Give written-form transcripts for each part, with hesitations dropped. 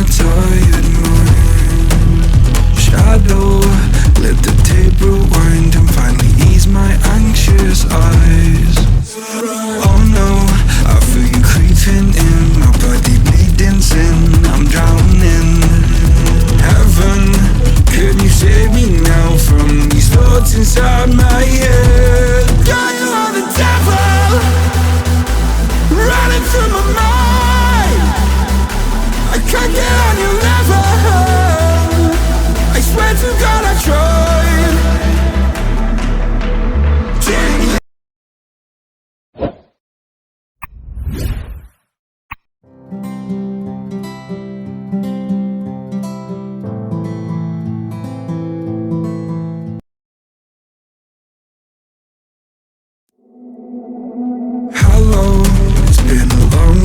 tired mind. Shadow, let the tape rewind and finally ease my anxious eyes. Oh no, I feel you creeping in, my body bleeding sin, I'm drowning. Heaven, can you save me now from these thoughts inside my head? God, you are the devil, running through my mind. I can't get on your level, I swear to God I tried. Hello, it's been a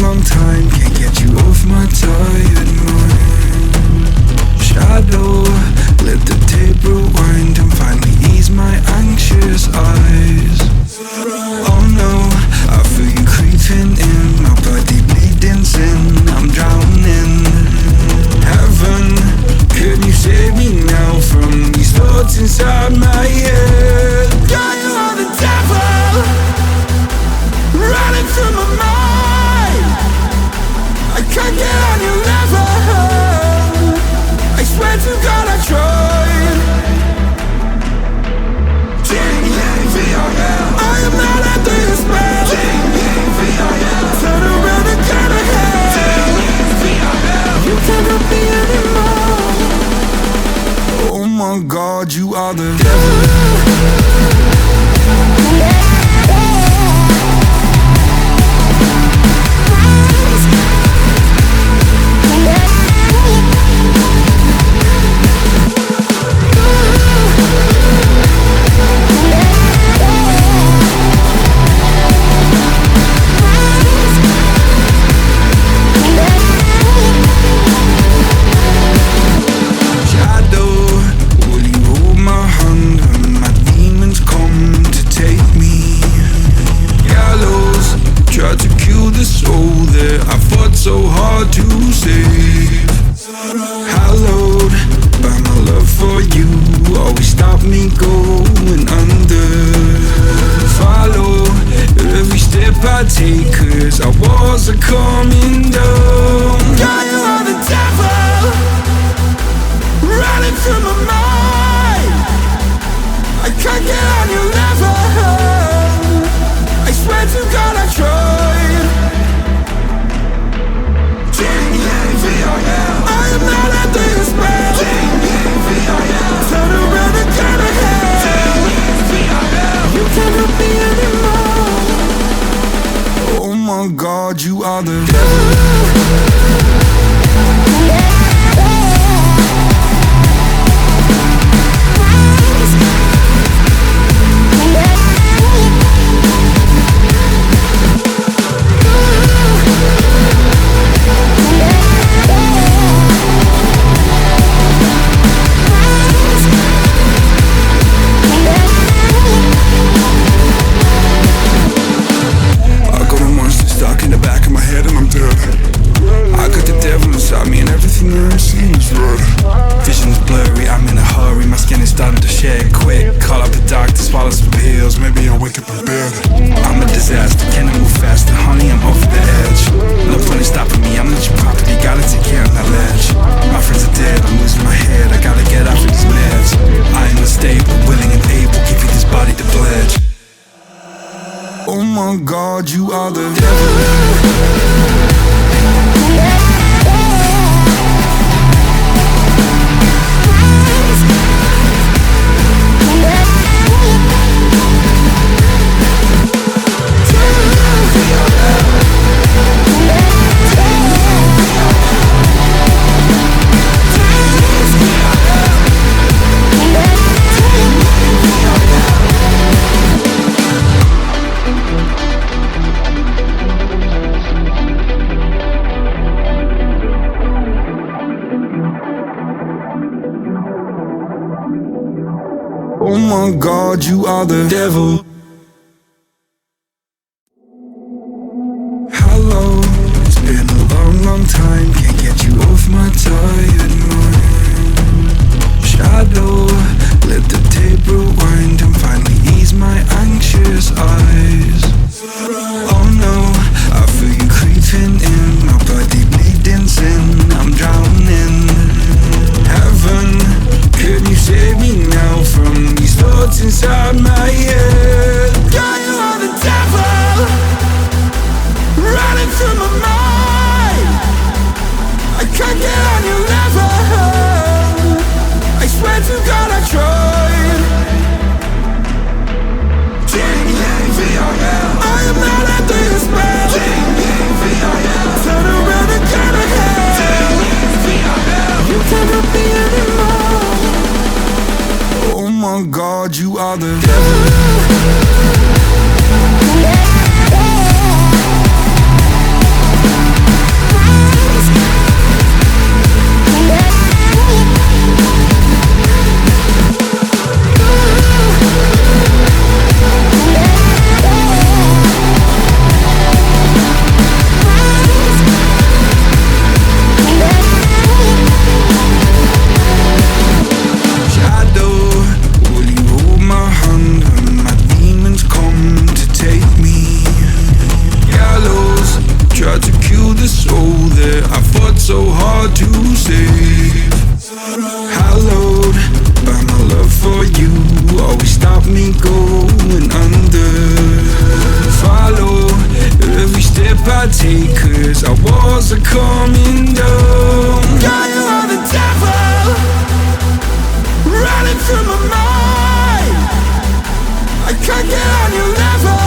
long time, can't get you off my tired mind. Shadow, let the tape rewind and finally ease my anxious eyes. Oh no, I feel you creeping in, my body bleeding sin, I'm drowning. Heaven, can you save me now from these thoughts inside my head? God, you are the devil, running through my mind. I can't get on your level, I swear to God I tried. I am not under your spell. Turn around and turn ahead. You cannot be anymore. Oh my God, you are the devil. So hard to save. Hallowed by my love for you, always stop me going under. Follow every step I take, cause our walls are coming down. God, you are the devil, running through my mind. I can't get on your level, I swear to God I tried. I am not under your spell. Turn around and turn ahead. You cannot be anymore. Oh my God, you are the devil. God, you are the devil. Oh my God, you are the devil. Hello, it's been a long long time, can't get you off my tired mind. Shadow, let the tape rewind and finally ease my anxious eyes. Oh no, I feel you creeping in, my body bleeding sin, I'm drowning. Heaven, can you save me now from these thoughts inside my head? God, you are the devil, running through my mind. I can't get on your level, I swear to God I tried. DNG-XMP, I am not under your spell. DNG-XMP, turn around and go to hell. DNG-XMP, you cannot be anymore. Oh my God, you are the devil. So hard to save. Hallowed by my love for you, always stop me going under. Follow every step I take, cause our walls are coming down. God, you are the devil, running through my mind. I can't get on your level,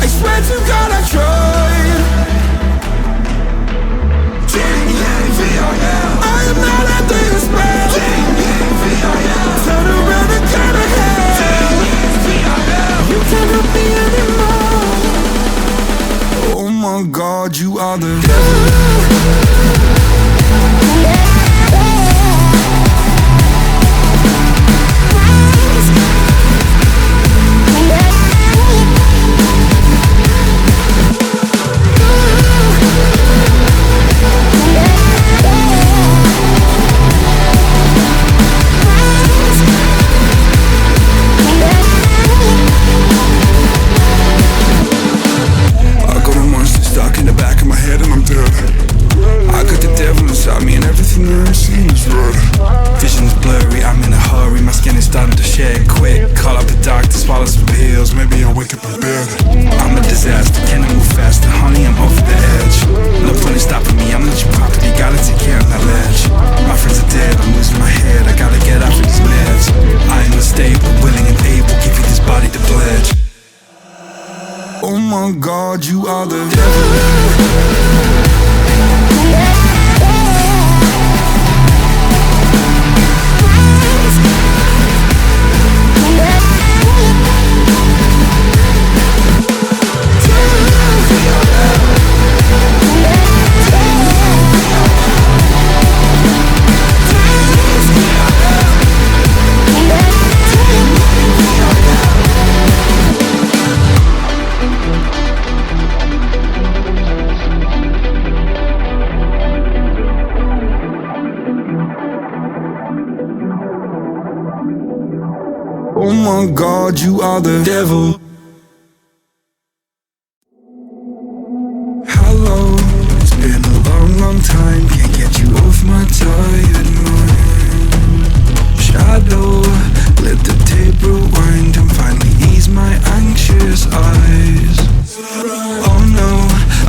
I swear to God I tried. I am not under your spell. Turn around and go to hell. You cannot be anymore. Oh my God, you are the devil. Oh my God, you are the devil. Oh my God, you are the devil. Hello, it's been a long, long time, can't get you off my tired mind. Shadow, let the tape rewind and finally ease my anxious eyes. Oh no,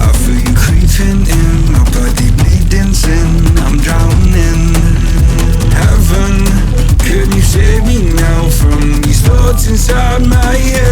I feel you creeping in, my body bleeding sin, I'm drowning. Heaven, can you save me now from these thoughts inside my head?